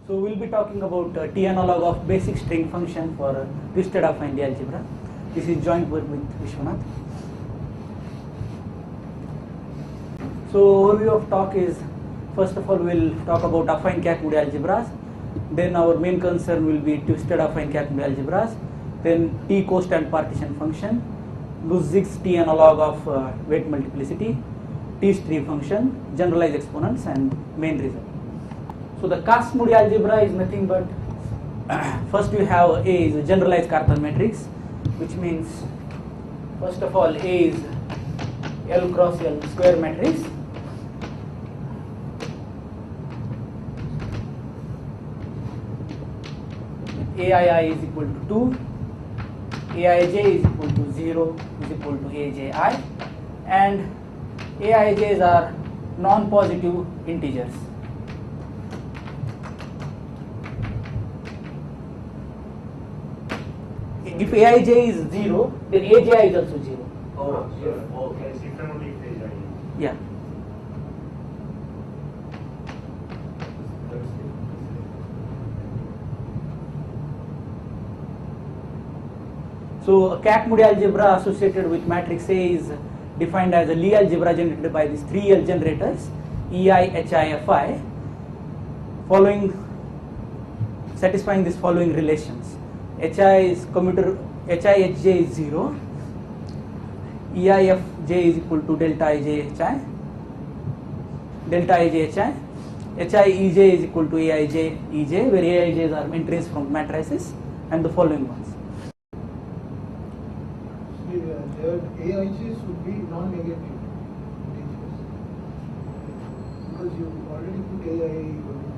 So we'll be talking about T analog of basic string function for twisted affine Lie algebra. This is joint work with Vishwanath. So overview of talk is, first of all we'll talk about affine Kac-Moody algebras. Then our main concern will be twisted affine Kac-Moody algebras. Then T Kostant partition function, Lusztig's T analog of weight multiplicity, T string function, generalized exponents, and main result. So the Kac-Moody algebra is nothing but first we have A is a generalized Cartan matrix, which means first of all A is L cross L square matrix. Aii is equal to 2, Aij is equal to 0 is equal to Aji, and Aij's are non-positive integers. If Aij is 0, then Aji is also 0. Oh, okay. So you can only Aji. Yeah. So a Kac-Moody algebra associated with matrix A is defined as a Lie algebra generated by these three L generators Ei, Hi, Fi, satisfying these following relations. Hi is commutator, Hij is 0, Eifj is equal to delta Ij Hi, delta Ij Hi, Hiej is equal to Aij Ej, where Aij's are entries from matrices, and the following ones. Aij should be non-negative integers because you already put Ai equal to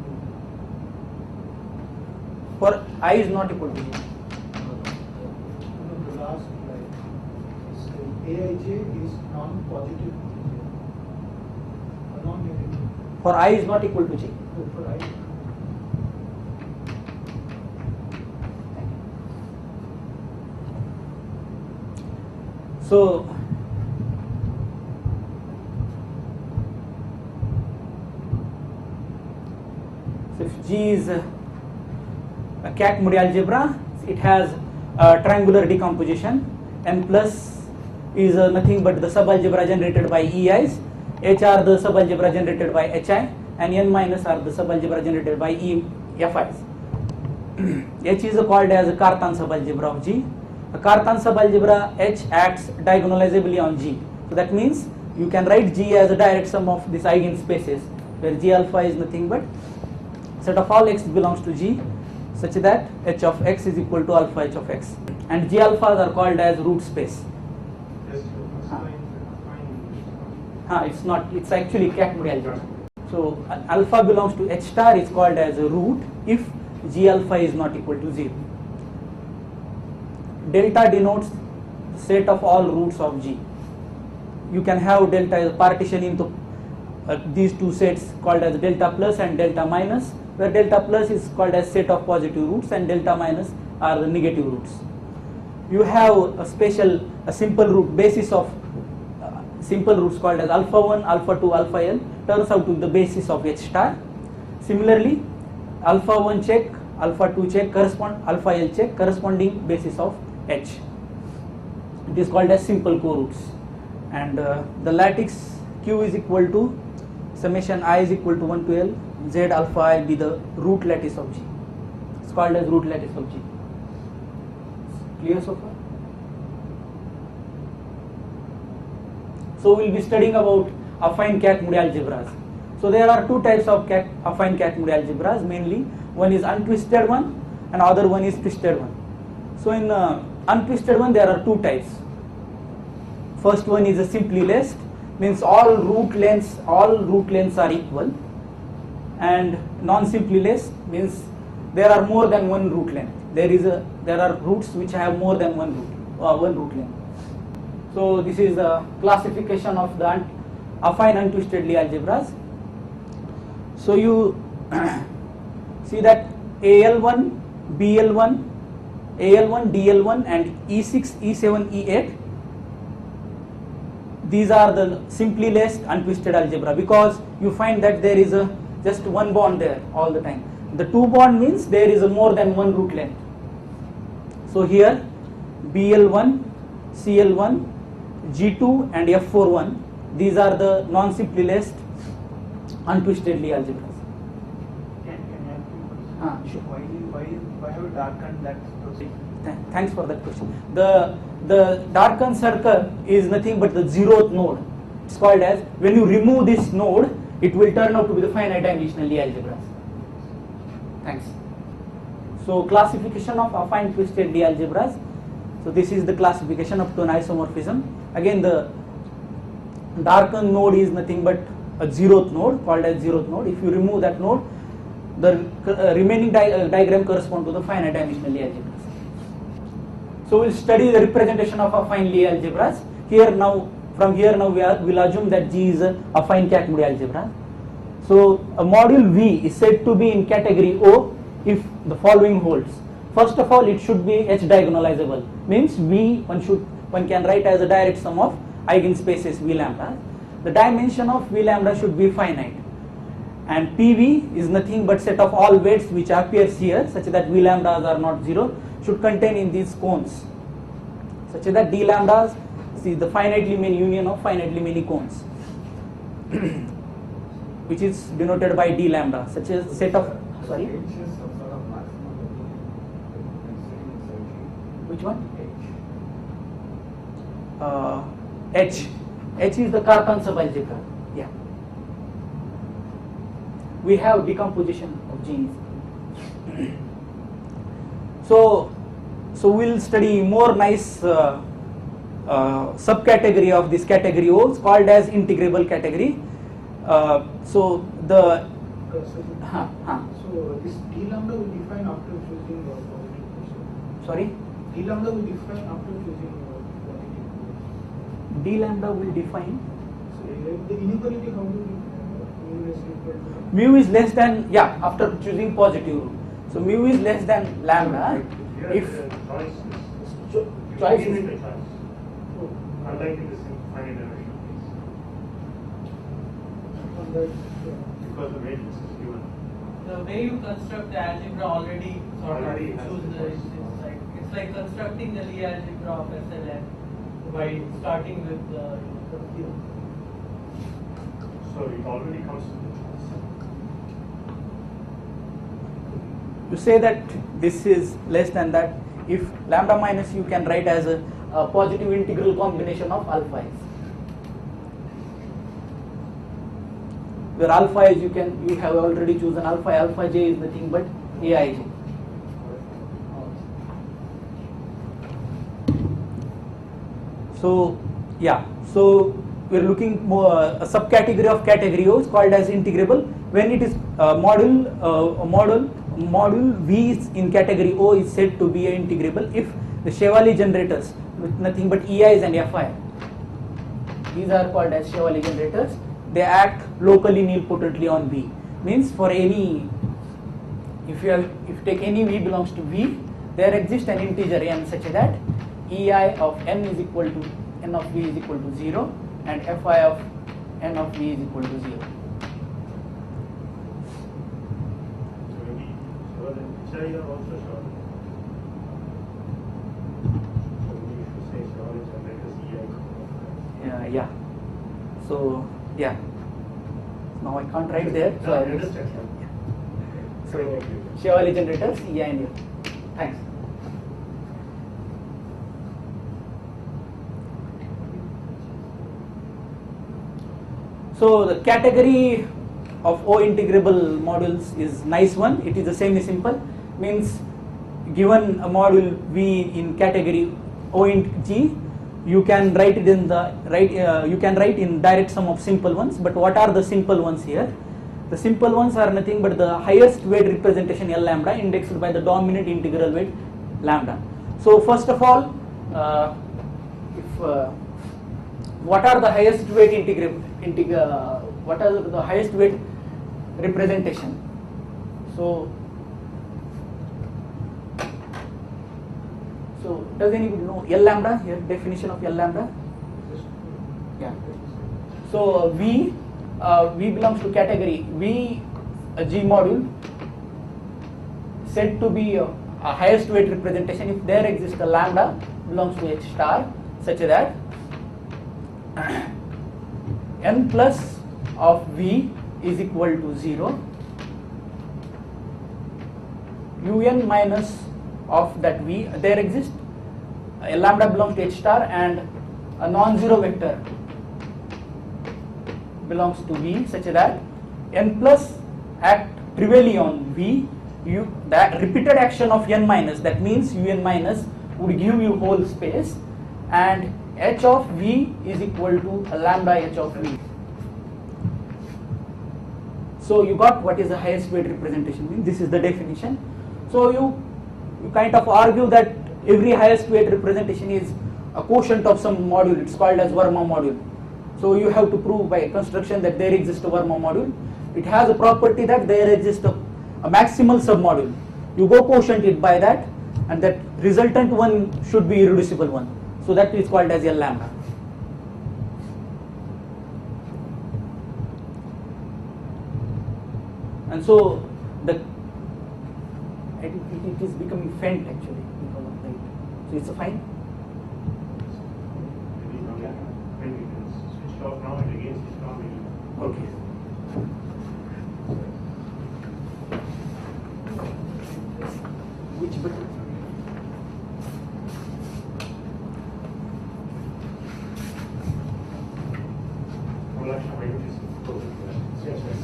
2. For I is not equal to 0. No, the last line is Aij is non-positive integer, non-negative. For I is not equal to j. So for I. So if G is a Kac-Moody algebra, it has a triangular decomposition. N plus is nothing but the subalgebra generated by Ei's, H are the subalgebra generated by Hi, and N minus are the subalgebra generated by Fi's. H is called as a Cartan subalgebra of G. A Cartan subalgebra H acts diagonalizably on G. So that means you can write G as a direct sum of these eigenspaces, where G alpha is nothing but set of all x belongs to G, such that H of x is equal to alpha H of x. And G alphas are called as root space. It's not, it's actually Kac-Moody algebra. So alpha belongs to H star is called as a root if G alpha is not equal to 0. Delta denotes the set of all roots of G. You can have delta as partition into these two sets called as delta plus and delta minus, where delta plus is called as set of positive roots and delta minus are the negative roots. You have a simple root basis of simple roots called as alpha 1, alpha 2, alpha L turns out to be the basis of H star. Similarly, alpha 1 check, alpha 2 check alpha L check corresponding basis of H. It is called as simple co-roots, and the lattice Q is equal to summation I is equal to 1 to L Z alpha I be the root lattice of G. It's called as root lattice of G. Clear so far? So we'll be studying about affine Kac-Moody algebras. So there are two types of affine Kac-Moody algebras mainly. One is untwisted one and other one is twisted one. So in untwisted one there are two types. First one is a simply laced, means all root lengths are equal, and non-simply laced means there are more than one root length. There are roots which have more than one root length. So this is the classification of the affine untwisted Lie algebras. So you see that AL1, BL1, AL1, DL1 and E6, E7, E8, these are the simply laced untwisted algebra, because you find that there is just one bond there all the time. The 2 bond means there is a more than one root length. So here Bl1, Cl1, G2 and F41, these are the non-simply list untwisted Lie algebras. Can I ask you a question? Sure. Why have you darkened that process? Thanks for that question. The darkened circle is nothing but the 0th node. It's called as, when you remove this node, it will turn out to be the finite dimensional Lie algebras. Thanks. So classification of affine twisted Lie algebras. So this is the classification up to an isomorphism. Again, the darkened node is nothing but a 0th node, called as 0th node. If you remove that node, the remaining diagram corresponds to the finite dimensional Lie algebras. So we'll study the representation of affine Lie algebras. Here now, from here now we'll assume that G is a affine Kac-Moody algebra. So a module V is said to be in category O if the following holds. First of all, it should be H diagonalizable. Means V one can write as a direct sum of eigenspaces V lambda. The dimension of V lambda should be finite. And PV is nothing but set of all weights which appears here, such that V lambdas are not 0, should contain in these cones, such that D lambdas is the finitely many union of finitely many cones, which is denoted by D lambda, such as set of, sorry, which one? H. H is the Cartan subalgebra. Yeah. We have decomposition of G's. So we'll study more nice subcategory of this category O. It's called as integrable category. So the So this D lambda will define after choosing positive question. sorry, D lambda will define after choosing positive question. D lambda will define. So the inequality, how do you define mu is equal to? Mu is less than, yeah, after choosing positive rule. So mu is less than lambda if choice is unlike in the finite dimensional case, On that, because the matrix is given. The way you construct the algebra already sort of Already has choose the the, choice. it's like constructing the Lie algebra of SLN by starting with the field. So it already comes to the choice. You say that this is less than that if lambda minus you can write as a positive integral combination of alpha is. Where alpha is you have already chosen alpha j is nothing but aij. So yeah, so we're looking more a subcategory of category O is called as integrable when it is module V is in category O is said to be integrable if the Chevalier generators with nothing but EIs and FI. These are called as Chevalier generators. They act locally nilpotently on V. Means for any, if you take any V belongs to V, there exists an integer n such that EI of n is equal to n of V is equal to 0 and FI of n of V is equal to 0. So the HI are also short. So we should say short is EI. Yeah. So yeah. Now I can't write there. So I I will. understand. So Chevalier generators EI and F. Thanks. So the category of O integrable modules is nice one. It is the semi-simple. Means given a module V in category O int G, you can write it in the you can write in direct sum of simple ones. But what are the simple ones here? The simple ones are nothing but the highest weight representation L lambda indexed by the dominant integral weight lambda. So first of all, what are the highest weight what are the highest weight representation? So does anybody know L lambda here? Definition of L lambda? Yeah. So V belongs to category V, a G module said to be a highest weight representation if there exists a lambda belongs to H star such that n plus of V is equal to 0, un minus of that V, there exists a lambda belongs to H star and a non-zero vector belongs to V such that n plus act trivially on V, that repeated action of n minus, that means un minus would give you whole space, and h of V is equal to a lambda h of V. So you got what is the highest weight representation mean. This is the definition. So you kind of argue that every highest weight representation is a quotient of some module. It's called as Verma module. So you have to prove by construction that there exists a Verma module. It has a property that there exists a maximal submodule. You go quotient it by that, and that resultant one should be irreducible one. So that is called as L lambda. And so it is becoming faint actually because of light. So it's a fine. Maybe when we can switch off now and again switch on again. Okay. Which button? Well, actually, I just close it. Yes, yes.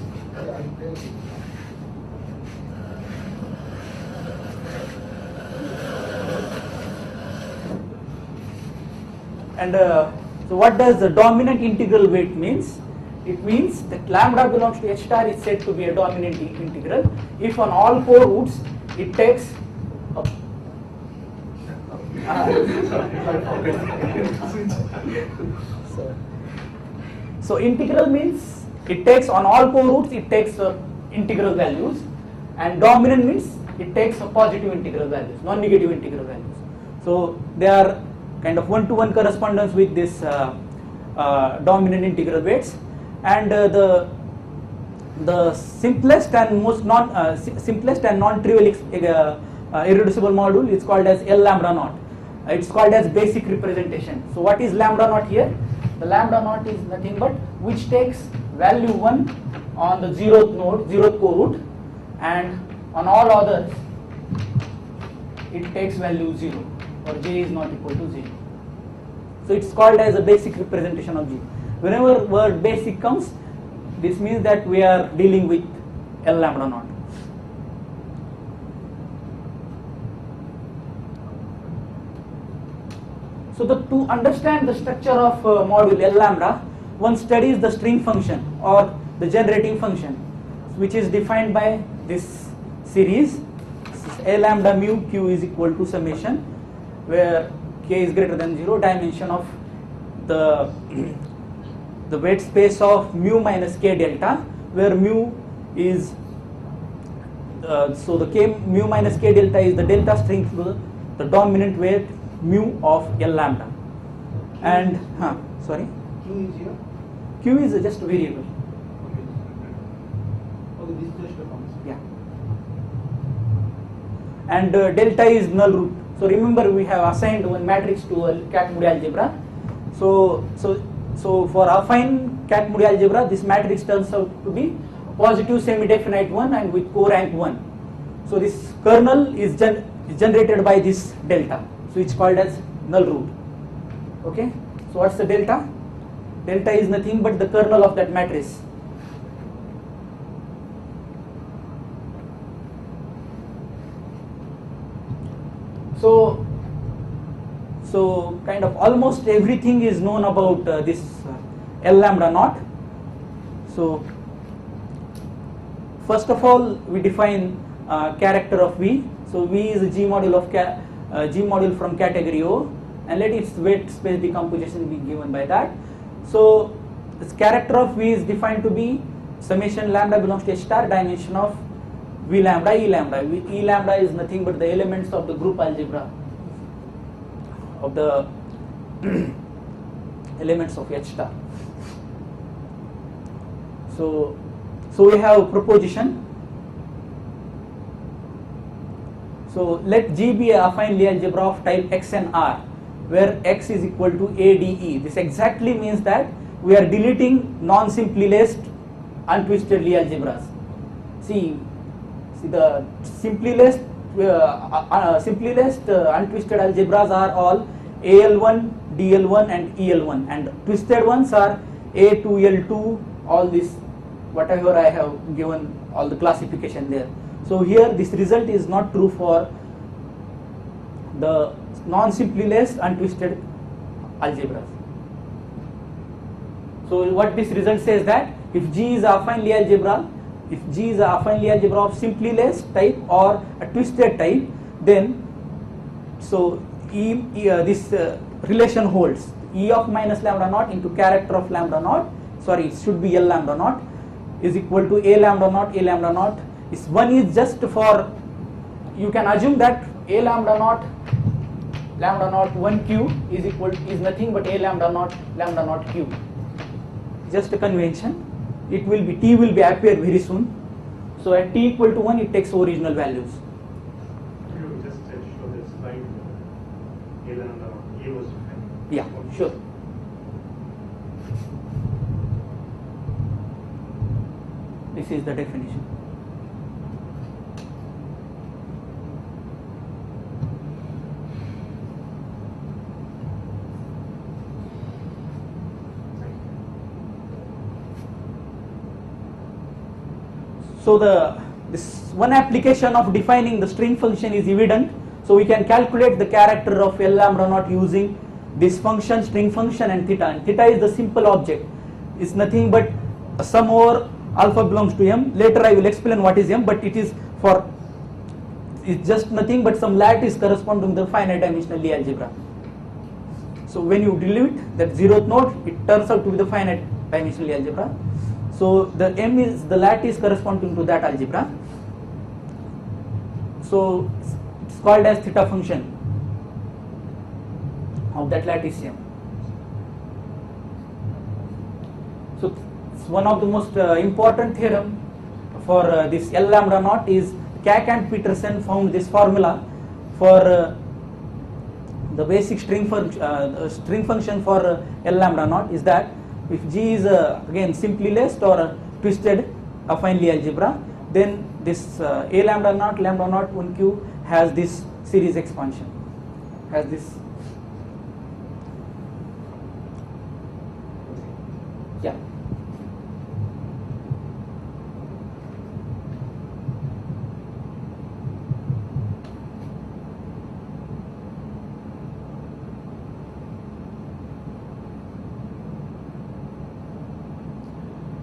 And so what does the dominant integral weight means? It means that lambda belongs to H star is said to be a dominant integral if on all four roots it takes a so integral means it takes on all four roots it takes integral values, and dominant means it takes a positive integral values, non-negative integral values. So they are kind of one-to-one correspondence with this dominant integral weights, and the simplest and most simplest and non-trivial irreducible module is called as L lambda naught. It's called as basic representation. So what is lambda naught here? The lambda naught is nothing but which takes value 1 on the 0th node, 0th co-root, and on all others it takes value 0 or j is not equal to 0. So it's called as a basic representation of G. Whenever word basic comes, this means that we are dealing with L lambda naught. So to understand the structure of module L lambda, one studies the string function or the generating function, which is defined by this series. This is A lambda mu q is equal to summation, where k is greater than 0, dimension of the weight space of mu minus k delta, where mu is so the k mu minus k delta is the delta string through the dominant weight mu of L lambda. And sorry, Q is here. q is just a variable. Okay, this is just a function. Yeah. And delta is null root. So remember, we have assigned one matrix to a Kac-Moody algebra. So for affine Kac-Moody algebra, this matrix turns out to be a positive semi-definite one and with co-rank 1. So this kernel is generated by this delta. So it's called as null root. Okay. So what's the delta? Delta is nothing but the kernel of that matrix. So kind of almost everything is known about this L lambda naught. So first of all, we define character of V. So V is a G module of G module from category O, and let its weight space decomposition be given by that. So this character of V is defined to be summation lambda belongs to H star dimension of V lambda E lambda. E lambda is nothing but the elements of the group algebra of the elements of H star. So we have proposition. So let G be a affine Lie algebra of type X and R, where X is equal to ADE. This exactly means that we are deleting non-simply laced untwisted Lie algebras. See the simply laced untwisted algebras are all AL1, DL1 and EL1, and twisted ones are A2, L2, all this, whatever I have given all the classification there. So here this result is not true for the non-simply laced untwisted algebras. So what this result says that if G is a affine Lie algebra, if G is a affine Lie algebra of simply laced type or a twisted type, then so this relation holds. E of minus lambda naught into character of lambda naught, sorry, it should be L lambda naught, is equal to A lambda naught. A lambda naught is one is just for, you can assume that A lambda naught 1 q is equal is nothing but A lambda naught q. Just a convention. It will be, t will be appear very soon. So at t equal to 1 it takes original values. You just show this slide. A lambda naught. A was defined. Yeah, sure. This is the definition. So this one application of defining the string function is evident. So we can calculate the character of L lambda naught using this function, string function, and theta. And theta is the simple object. It's nothing but a sum over alpha belongs to M. Later I will explain what is M, but it's just nothing but some lattice corresponding to the finite dimensional Lie algebra. So when you delete that zeroth node, it turns out to be the finite dimensional Lie algebra. So the M is the lattice corresponding to that algebra. So it's called as theta function of that lattice M. So it's one of the most important theorem for this L lambda naught is Kac and Peterson found this formula for the basic string function for L lambda naught is that if G is again simply laced or a twisted affine Lie algebra, then this A lambda naught 1q has this series expansion, has this. Yeah.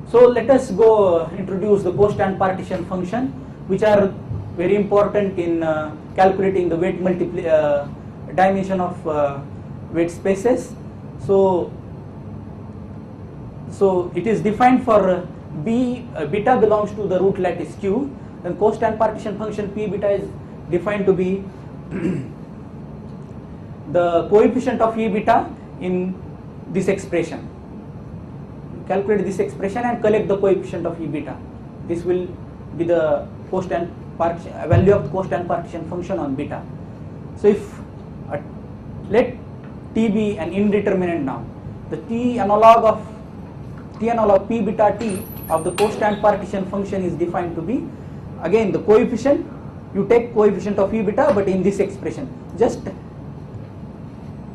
So let us go introduce the Kostant partition function, which are very important in calculating the weight dimension of weight spaces. So it is defined for beta belongs to the root lattice Q, and Kostant partition function P beta is defined to be the coefficient of E beta in this expression. Calculate this expression and collect the coefficient of E beta. This will be the Kostant partition value of the Kostant partition function on beta. So if let t be an indeterminate now, the t analog p beta t of the Kostant partition function is defined to be again the coefficient. You take coefficient of E beta, but in this expression just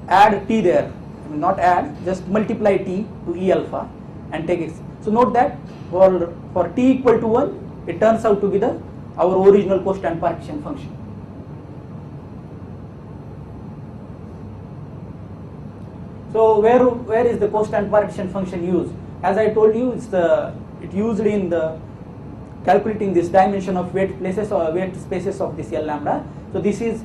add t there, not add, just multiply t to E alpha and take it. So note that for t equal to 1, it turns out to be our original Kostant partition function. So where is the Kostant partition function used? As I told you, it used in the calculating this dimension of weight places or weight spaces of this L lambda. So this is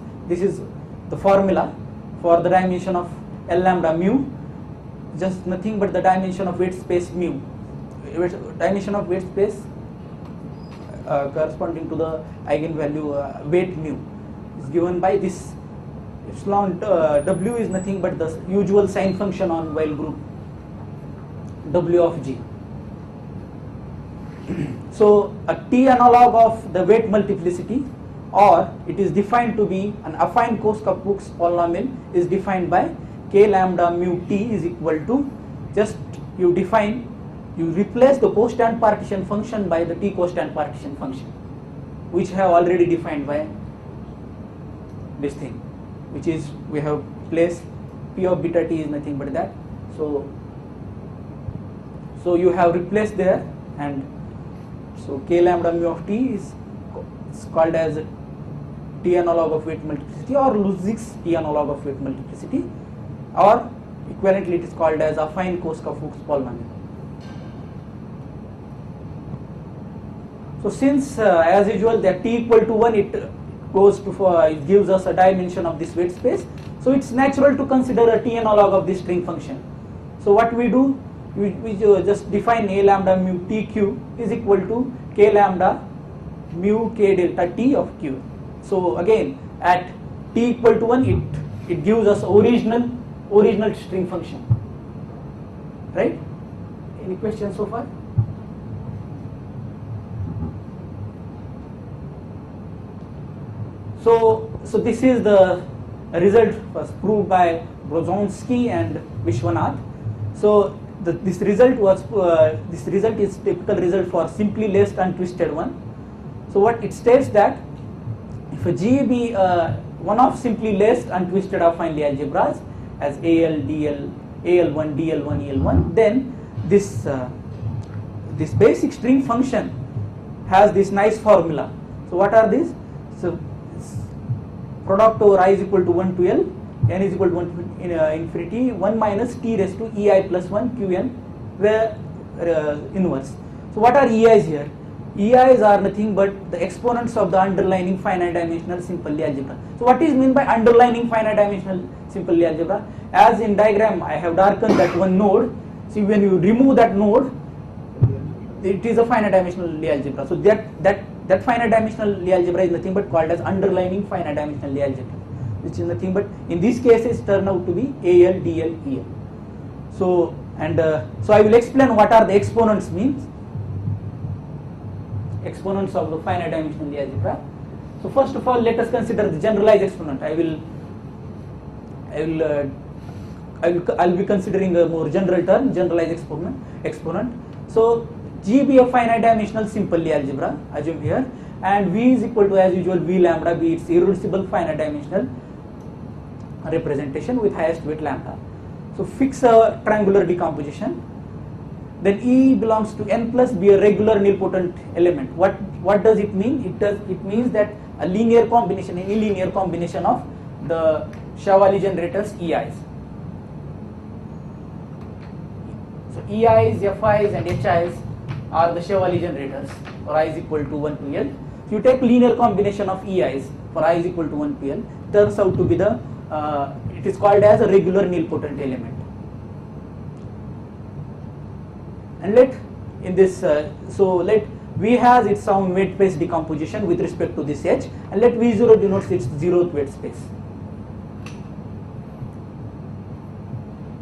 the formula for the dimension of L lambda mu, just nothing but the dimension of weight space mu. Dimension of weight space corresponding to the eigenvalue weight mu is given by this epsilon w is nothing but the usual sign function on while group w of g. So a t analog of the weight multiplicity or it is defined to be an affine Kostka-Fuchs polynomial is defined by k lambda mu t is equal to, just you replace the Kostant partition function by the t Kostant partition function, which have already defined by this thing, which is we have placed p of beta t is nothing but that. So you have replaced there, and so k lambda mu of t is called as t analog of weight multiplicity, or Lusztig's t analog of weight multiplicity, or equivalently it is called as affine Kostka-Fuchs polynomial. So since as usual that t equal to 1, it goes to it gives us a dimension of this weight space, so it's natural to consider a t analog of this string function. So what we do, we just define a lambda mu tq is equal to k lambda mu k delta t of q. So again at t equal to 1, it gives us original string function, right? Any questions so far? So this is the result was proved by Brozonsky and Vishwanath. So this result is typical result for simply laced untwisted one. So what it states that if a G be one of simply laced untwisted affine Lie algebras as AL, DL, AL1, DL1, EL1, then this basic string function has this nice formula. So what are these? So product over I is equal to 1 to L, n is equal to 1 to infinity, 1 minus t raised to ei plus 1 qn, where inverse. So what are ei's here? Ei's are nothing but the exponents of the underlying finite dimensional simple Lie algebra. So what is meant by underlying finite dimensional simple Lie algebra? As in diagram I have darkened that one node. See, when you remove that node, it is a finite dimensional Lie algebra. So that finite dimensional Lie algebra is nothing but called as underlying finite dimensional Lie algebra, which is nothing but in these cases turn out to be AL, DL, EL. So so I will explain what are the exponents means. Exponents of the finite dimensional Lie algebra. So first of all, let us consider the generalized exponent. I'll be considering a more general term, generalized exponent. So G be a finite dimensional simple Lie algebra, assume here, and V is equal to, as usual, V lambda be its irreducible finite dimensional representation with highest weight lambda. So fix a triangular decomposition. Then E belongs to n plus be a regular nilpotent element. What does it mean? It means that a linear combination, any linear combination of the Shawali generators EIs. So EIs, FIs and HIs are the Shawali generators for I is equal to 1 to L. If you take linear combination of EIs for I is equal to 1 to L, turns out to be it is called as a regular nilpotent element. And let V has its own weight space decomposition with respect to this H, and let V0 denotes its zeroth weight space.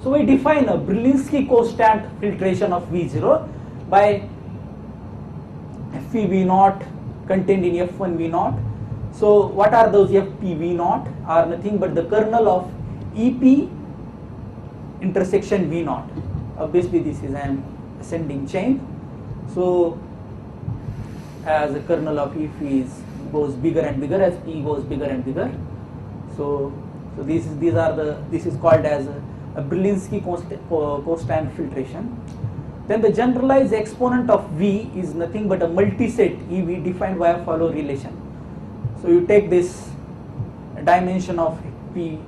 So we define a Brzezinski constant filtration of V0 by Fp V0 contained in F1 V0. So what are those Fp V0? Are nothing but the kernel of EP intersection V0. Obviously this is an ascending chain. So as the kernel of EP goes bigger and bigger, as P goes bigger and bigger. So this is called as a Brzezinski constant filtration. Then the generalized exponent of V is nothing but a multiset EV defined by a follow relation. So you take this dimension of P,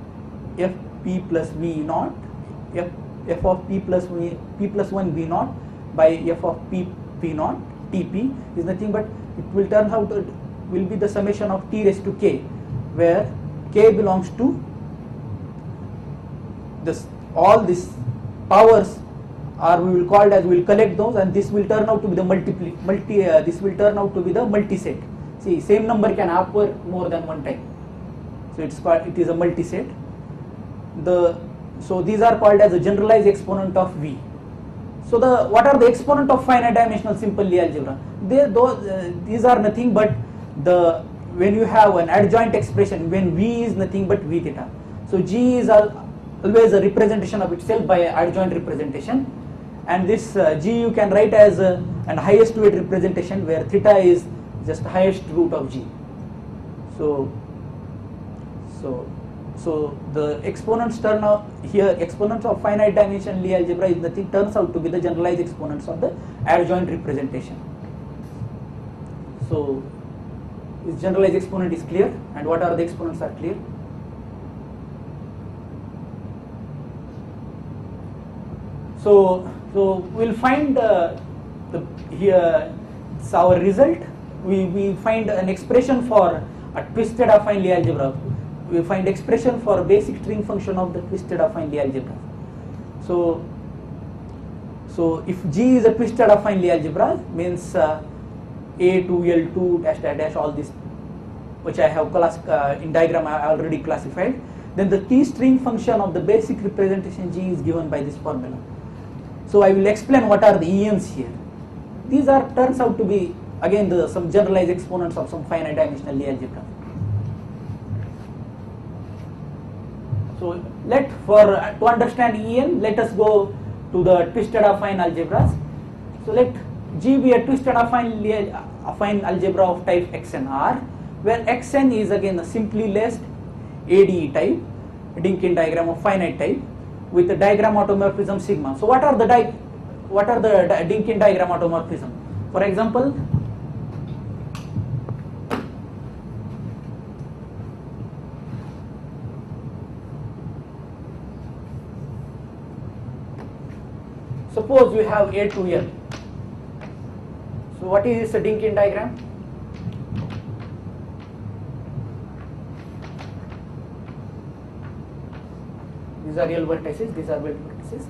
Fp plus V0, F of P plus 1 V0 by F of P V0, Tp is nothing but it will turn out will be the summation of T raised to K, where K belongs to all these powers, or we will collect those, and this will turn out to be the multiset. See, same number can occur more than one time, so it is a multiset. So these are called as a generalized exponent of V. So what are the exponent of finite dimensional simple Lie algebra? These are nothing but when you have an adjoint expression, when V is nothing but V theta. So G is always a representation of itself by adjoint representation, and this G you can write as an highest weight representation where theta is just highest root of G. So the exponents turn out here, exponents of finite dimension Lie algebra is nothing, turns out to be the generalized exponents of the adjoint representation. So this generalized exponent is clear, and what are the exponents are clear. So we'll find here it's our result. We find an expression for a twisted affine Lie algebra. We find expression for a basic string function of the twisted affine Lie algebra. So if G is a twisted affine Lie algebra, means A2, L2, dash dash dash, all this which I have in diagram I already classified, then the key string function of the basic representation G is given by this formula. So I will explain what are the EMs here. These are turns out to be again some generalized exponents of some finite dimensional Lie algebra. So to understand EM, let us go to the twisted affine algebras. So let G be a twisted affine algebra of type XNR, where Xn is again a simply laced ADE type, Dynkin diagram of finite type, with the diagram automorphism sigma. So what are the Dynkin diagram automorphism? For example, suppose you have A to L. So what is a Dynkin diagram? These are L vertices, these are L vertices.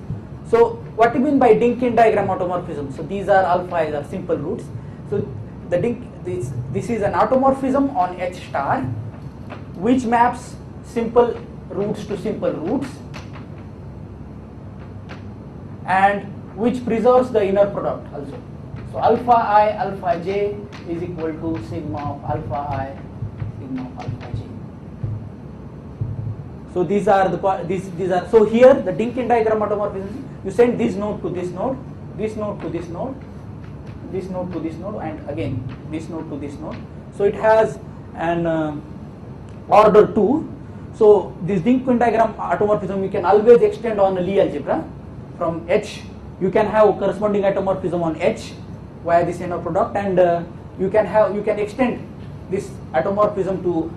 So what do you mean by Dynkin diagram automorphism? So these are alpha are simple roots. So this is an automorphism on H star which maps simple roots to simple roots and which preserves the inner product also. So alpha I alpha j is equal to sigma of alpha I sigma of alpha j. So these are so here the Dynkin diagram automorphism, you send this node to this node, this node to this node, this node to this node, and again this node to this node. So it has an order 2. So this Dynkin diagram automorphism you can always extend on the Lie algebra. From H you can have corresponding automorphism on H via this inner product, and you can extend this automorphism to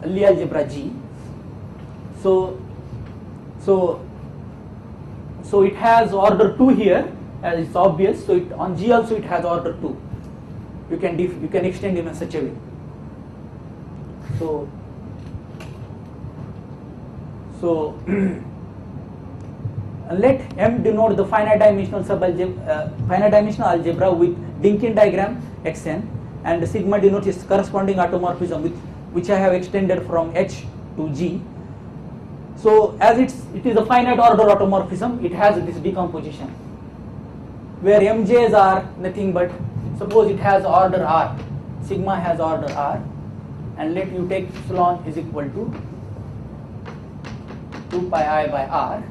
Lie algebra G. So it has order 2 here, as it's obvious. So on G also it has order 2. You can extend in such a way. So let M denote the finite dimensional algebra with Dynkin diagram Xn, and sigma denotes its corresponding automorphism which I have extended from H to G. So as it is a finite order automorphism, it has this decomposition where MJs are nothing but, suppose it has order R, sigma has order R, and let you take epsilon is equal to 2 pi I by R.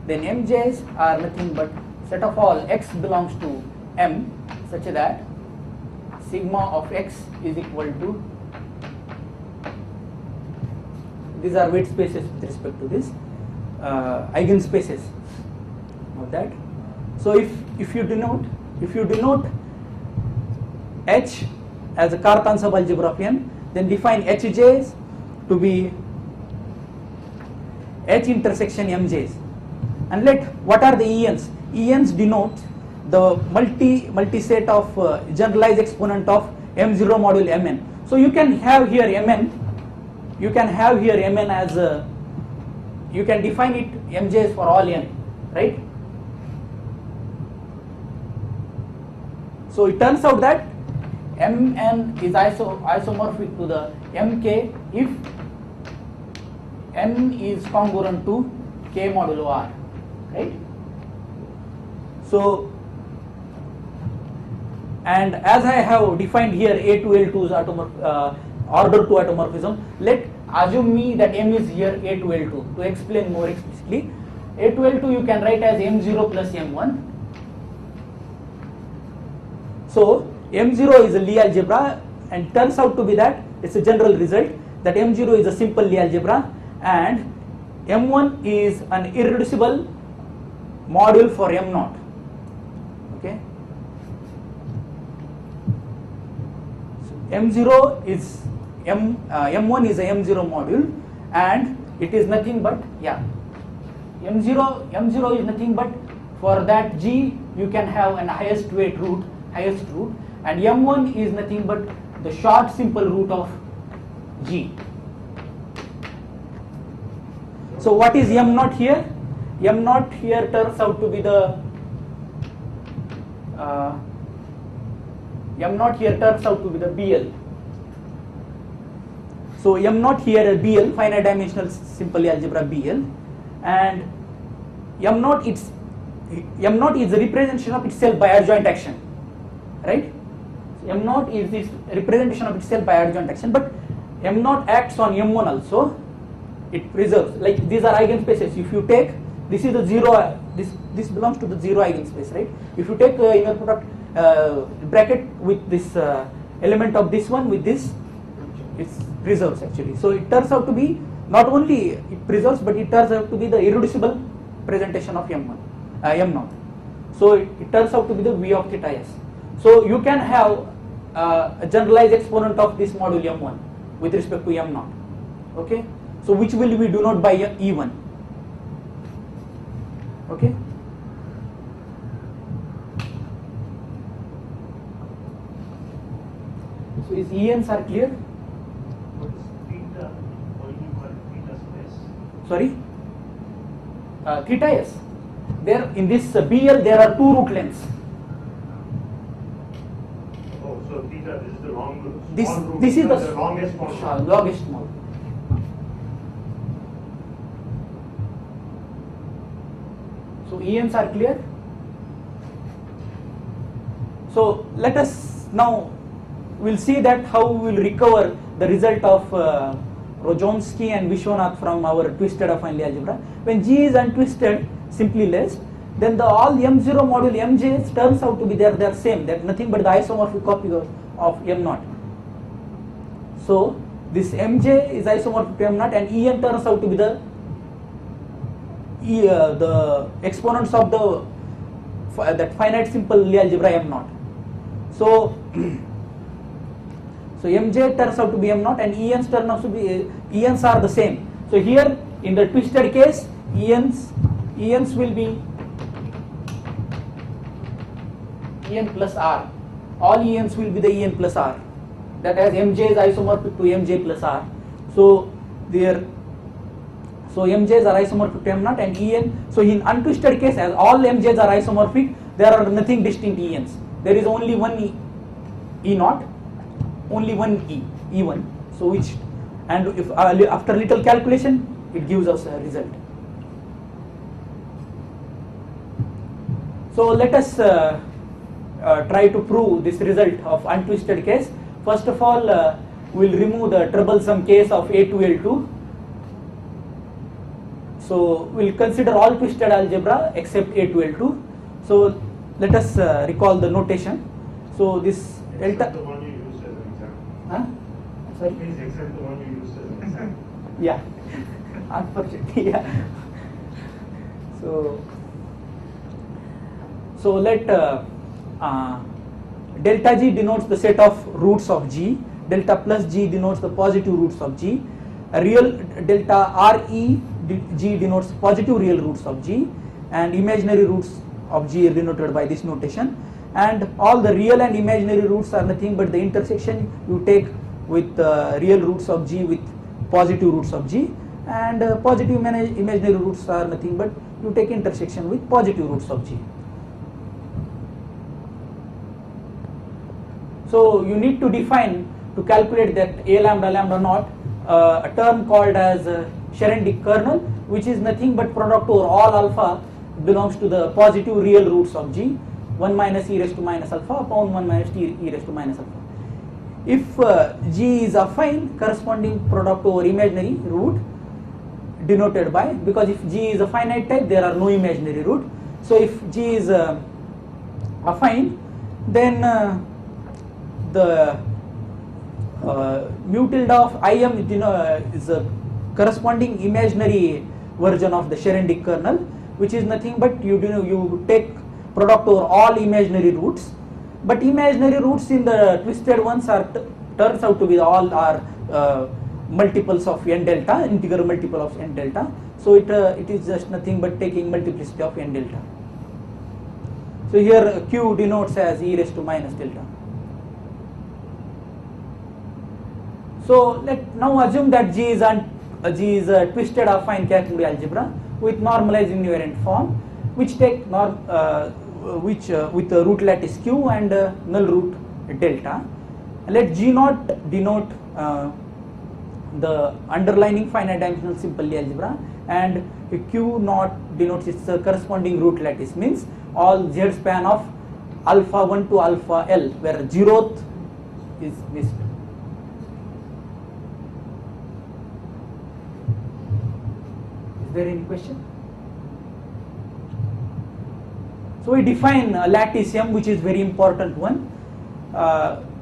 Then MJs are nothing but set of all x belongs to M such that sigma of x is equal to, these are weight spaces with respect to this eigenspaces of that. So if you denote H as a Cartan subalgebra of N, then define Hj's to be H intersection MJs. And let what are the ENs? ENs denote the multi set of generalized exponent of M0 module Mn. So you can have here Mn. You can have here Mn as you can define it MJs for all n, right? So it turns out that Mn is isomorphic to the Mk if n is congruent to k modulo r, right? So, and as I have defined here A to L2's order 2 automorphism. Let assume me that M is here A to L2. To explain more explicitly, A to L2 you can write as M0 plus M1. So M0 is a Lie algebra, and turns out to be that it's a general result that M0 is a simple Lie algebra and M1 is an irreducible module for M0. Okay. So M0 is M1 is a M0 module, and it is nothing but M0 is nothing but for that G you can have an highest root, and M1 is nothing but the short simple root of G. So what is M0 here? M0 here turns out to be the BL. So M0 here is BL, finite dimensional simple algebra BL, and M0 is the representation of itself by adjoint action, right? So M0 is this representation of itself by adjoint action, but M0 acts on M1 also. It preserves, like these are eigenspaces. If you take, this is the zero, this belongs to the zero eigenspace, right? If you take inner product bracket with this element of this one with this, it preserves actually. So it turns out to be not only it preserves, but it turns out to be the irreducible presentation of M1, M0. So it turns out to be the V of theta S. So you can have a generalized exponent of this module M1 with respect to M0. Okay. So which will we denote by E1. Okay. So is ENs are clear? What is theta? What do you call theta space? Sorry? Theta S. There in this BL there are two root lengths. Oh, so theta, this is the long root. This root, is the longest one. longest one. So ENs are clear. So let us now we'll see that how we will recover the result of Rozhonsky and Vishwanath from our twisted affine Lie algebra. When G is untwisted, simply less, then the all M0 module MJ turns out to be they are same. They are nothing but the isomorphic copy of M0. So this MJ is isomorphic to M0, and En turns out to be the exponents of that finite simple Lie algebra M0. So MJ turns out to be M0 and ENs turn out to be ENs are the same. So here in the twisted case, ENs will be En plus R. All ENs will be the En plus R. That as MJ is isomorphic to MJ plus R. So MJs are isomorphic to M0 and En. So in untwisted case, as all MJs are isomorphic, there are nothing distinct ENs. There is only one E0, only one E1. So which, and if after little calculation, it gives us a result. So let us try to prove this result of untwisted case. First of all, we will remove the troublesome case of A to L2. So we will consider all twisted algebra except A to L2. So let us recall the notation. So this Except delta. the one you used as an example. Huh? Sorry. Please accept the one you used as an example. Yeah. Unfortunately, yeah. So let delta G denotes the set of roots of G. Delta plus G denotes the positive roots of G. A real delta RE G denotes positive real roots of G, and imaginary roots of G are denoted by this notation. And all the real and imaginary roots are nothing but the intersection you take with real roots of G with positive roots of G, and positive imaginary roots are nothing but you take intersection with positive roots of G. So you need to define, to calculate that A lambda lambda naught, a term called as Cherednik kernel, which is nothing but product over all alpha belongs to the positive real roots of G, 1 minus e raised to minus alpha upon 1 minus t e raised to minus alpha. if G is affine, corresponding product over imaginary root denoted by, because if G is a finite type, there are no imaginary root. So if G is affine, then the mu tilde of Im is a corresponding imaginary version of the Cherednik kernel, which is nothing but you take product over all imaginary roots, but imaginary roots in the twisted ones are turns out to be all are multiples of n delta, integer multiple of n delta. So it is just nothing but taking multiplicity of n delta. So here Q denotes as e raised to minus delta. So let now assume that G is a twisted affine Kac-Moody algebra with normalized invariant form, which take with a root lattice Q and null root delta. Let G naught denote the underlying finite dimensional simple Lie algebra, and Q naught denotes its corresponding root lattice, means all Z span of alpha 1 to alpha L, where zeroth is missed. Is there any question? So we define lattice M, which is very important one,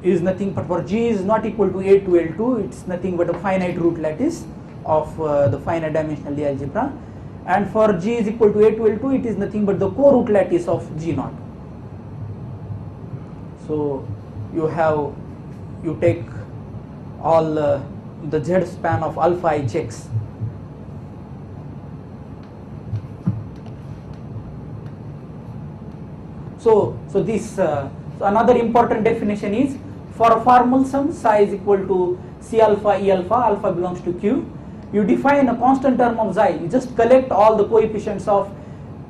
is nothing but for G is not equal to A to L2, it's nothing but a finite root lattice of the finite dimensional Lie algebra, and for G is equal to A to L2, it is nothing but the co-root lattice of G naught. So you take all the Z span of alpha I checks. So so another important definition is, for a formal sum psi is equal to C alpha E alpha, alpha belongs to Q. You define a constant term of xi. You just collect all the coefficients of,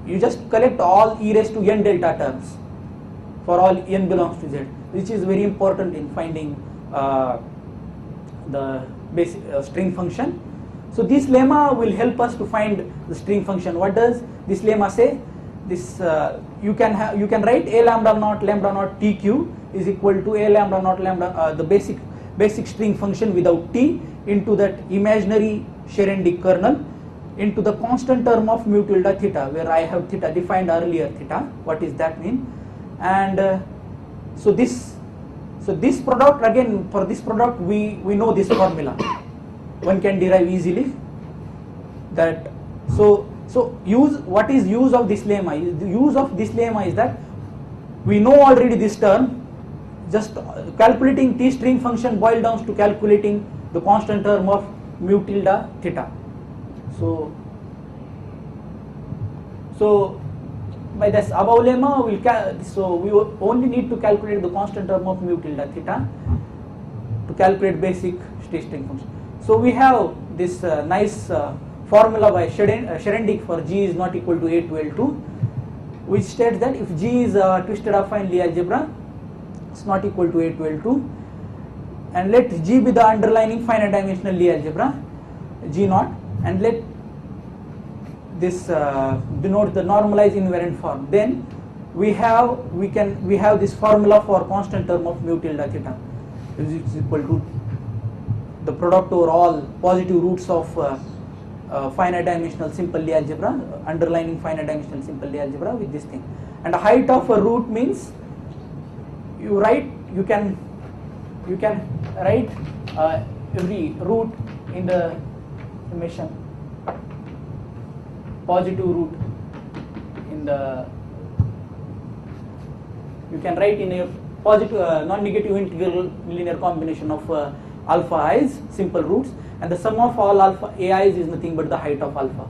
you just collect all e raised to n delta terms for all n belongs to z, which is very important in finding the basic string function. So this lemma will help us to find the string function. What does this lemma say? This you can write a lambda naught tq is equal to a lambda naught lambda the basic string function without t into that imaginary Cherednik kernel into the constant term of mu tilde theta, where I have theta defined earlier theta. What is that mean? And so this product, again for this product we know this formula, one can derive easily that. So what is use of this lemma? The use of this lemma is that we know already this term, just calculating t string function boils down to calculating the constant term of mu tilde theta. So by this above lemma we only need to calculate the constant term of mu tilde theta to calculate basic string function. So we have this nice formula by Cherednik for G is not equal to A to L2, which states that if G is a twisted affine Lie algebra, it's not equal to A to L2, and let G be the underlying finite dimensional Lie algebra G naught, and let this denote the normalized invariant form. Then we have this formula for constant term of mu tilde theta is equal to the product over all positive roots of finite dimensional simple Lie algebra, underlying finite dimensional simple Lie algebra with this thing. And the height of a root means you can write every root in the summation, positive root in the, you can write in a positive non-negative integral linear combination of alpha i's, simple roots, and the sum of all alpha ai's is nothing but the height of alpha.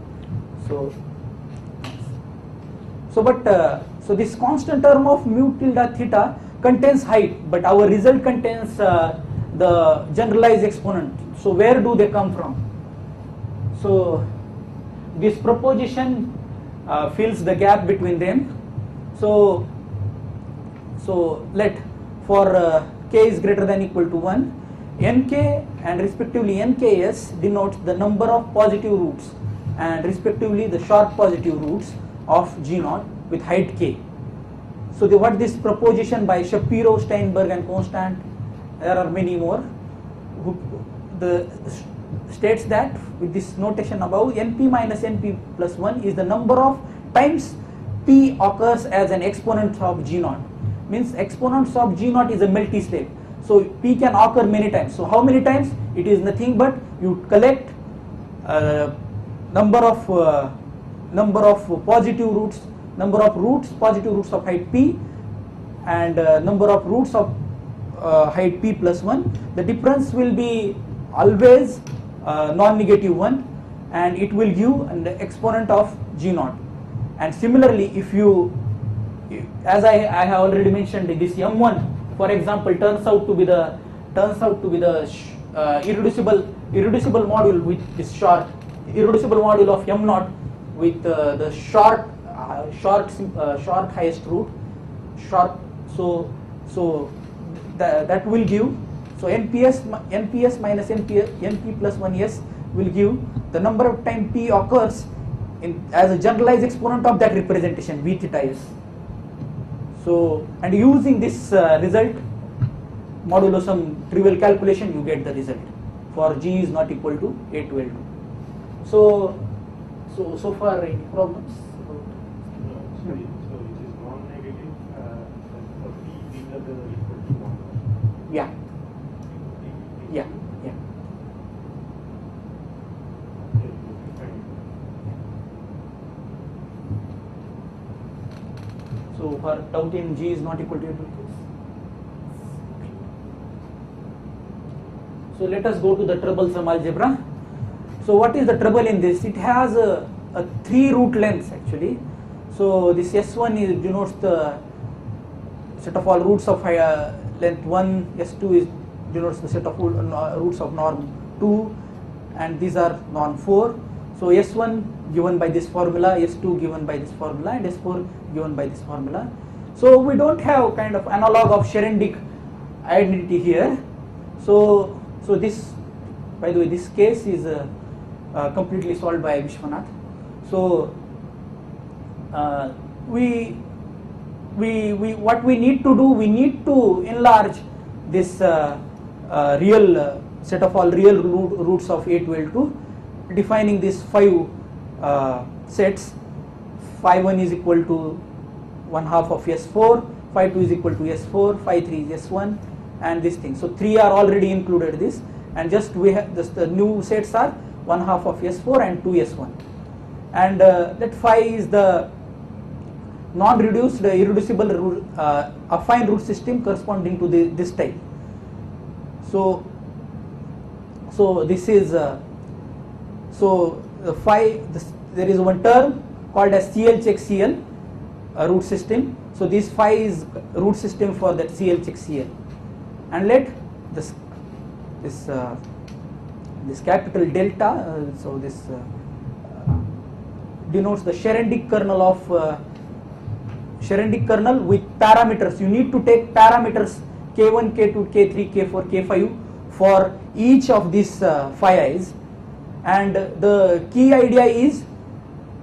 So this constant term of mu tilde theta contains height, but our result contains the generalized exponent. So where do they come from? So this proposition fills the gap between them. So let for k is greater than equal to 1, nk and respectively nks denotes the number of positive roots and respectively the short positive roots of G naught with height k. So what this proposition by Shapiro, Steinberg and Kostant there are many more. States that with this notation above, np minus np plus 1 is the number of times p occurs as an exponent of g0. Means exponents of g0 is a multi-step. So p can occur many times. So how many times? It is nothing but you collect number of positive roots, positive roots of height p, and number of roots of height p plus 1. The difference will be always non-negative one, and it will give an exponent of g0. And similarly, if you, as I have already mentioned, this m1, for example, turns out to be the irreducible module with this irreducible module of m0 with the short highest root, so that will give, so nps minus np plus 1s will give the number of time p occurs as a generalized exponent of that representation v theta is. So, and using this result, modulo some trivial calculation, you get the result for g is not equal to a to L2. So far any problems? No, sorry, so it is non-negative for p bigger than or equal to 1. Yeah. Okay, fine. So for doubt in g is not equal to a to L2. So let us go to the troublesome algebra. So what is the trouble in this? It has a 3 root lengths actually. So this S1 denotes the set of all roots of length 1, S2 denotes the set of roots of norm 2, and these are norm 4. So S1 given by this formula, S2 given by this formula, and S4 given by this formula. So we don't have kind of analog of Cherednik identity here. So this, by the way, this case is completely solved by Vishwanath. So what we need to do, we need to enlarge this real set of all real roots of A to L2, defining these 5 sets. Phi 1 is equal to 1/2 of S4, phi 2 is equal to S4, phi 3 is S1, and this thing. So 3 are already included this, and just we have this, the new sets are 1/2 of S4 and 2 S1, and that phi is the non-reduced irreducible affine root system corresponding to this type. So this is the phi. There is one term called as CL check CL root system. So this phi is root system for that CL check CL, and let this capital delta. So this denotes the Cherednik kernel of Cherednik kernel with parameters. You need to take parameters k1, k2, k3, k4, k5 for each of these phi i's, and the key idea is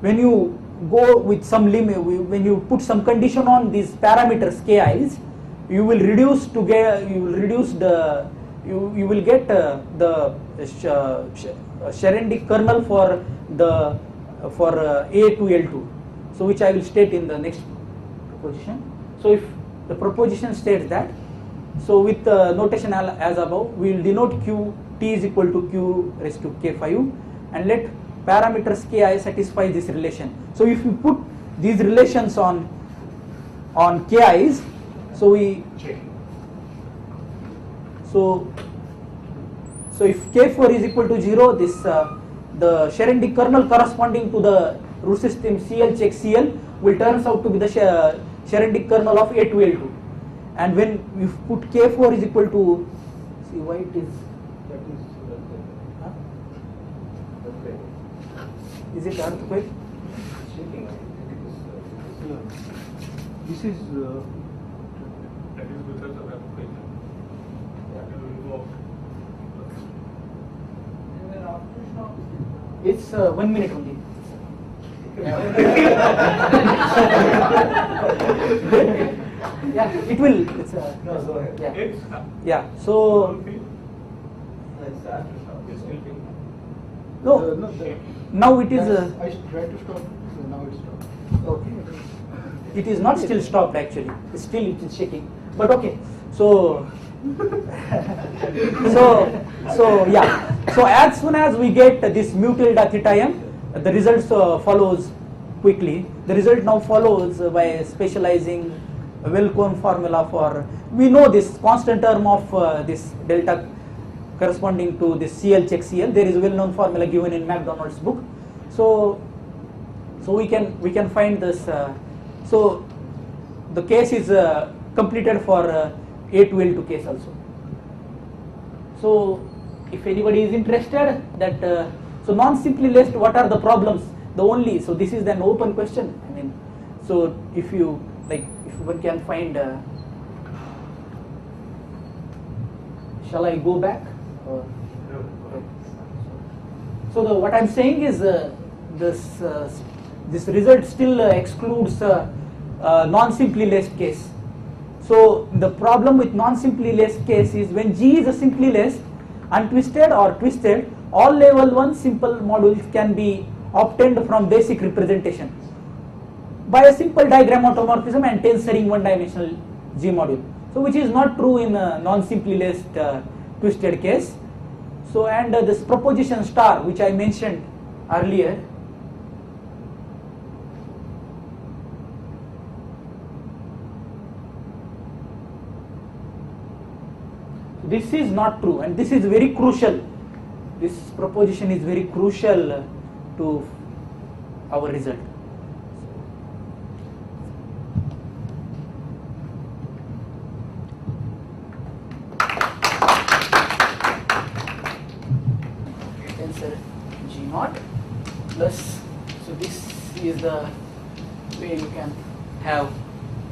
when you go with some limit, when you put some condition on these parameters ki i's, you will reduce to get, you will get the Cherednik kernel for A to L2, so which I will state in the next proposition. So if the proposition states that, so with notation as above, we will denote q t is equal to q raised to k5, and let parameters ki satisfy this relation. So if you put these relations on ki's, so we Check. so if k4 is equal to 0, this the Cherednik kernel corresponding to the root system CL check CL will turns out to be the Cherednik kernel of A to L2, and when we put k4 is equal to, see why it is, huh? Is it earthquake? This is That is because of earthquake. That will involve. It's 1 minute only. Yeah, it will. It's No, go ahead. yeah. It's Yeah. So Let's start to stop. it's still being. no, No, now it is. I tried to stop, so now it's stopped. Okay. It is not still stopped actually. Still it is shaking. But okay. So so yeah. So as soon as we get this mu tilde theta m, the results follows quickly. The result now follows by specializing a well-known formula for, we know this constant term of this delta corresponding to this CL check CL. There is a well-known formula given in Macdonald's book. So we can find this. So the case is completed for A to L2 case also. So if anybody is interested that so non-simply list, what are the problems? The only, so this is an open question. I mean, so if you like, if one can find, shall I go back? Or, so what I'm saying is this result still excludes non-simply laced case. So the problem with non-simply laced case is when G is a simply laced, untwisted or twisted, all level 1 simple modules can be obtained from basic representation by a simple diagram automorphism and tensoring one-dimensional G module. So which is not true in non-simply laced twisted case. So and this proposition star which I mentioned earlier, this is not true, and this is very crucial. This proposition is very crucial to our result. Tensor G naught plus, so this is the way you can have.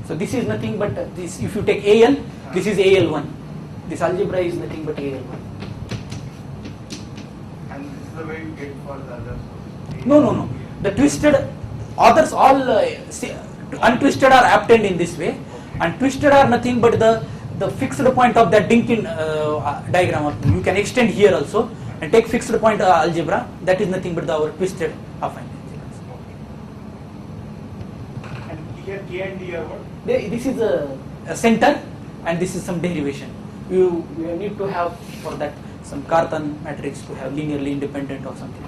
So this is nothing but this, if you take AL, this is AL1. This algebra is nothing but AL1. And this is the way you get for the others. No. The twisted others all untwisted are obtained in this way, and twisted are nothing but the fixed point of that Dinkin diagram. You can extend here also and take fixed point algebra. That is nothing but our twisted affine. And here K and D are what? This is a center, and this is some derivation. You need to have for that some Cartan matrix to have linearly independent or something.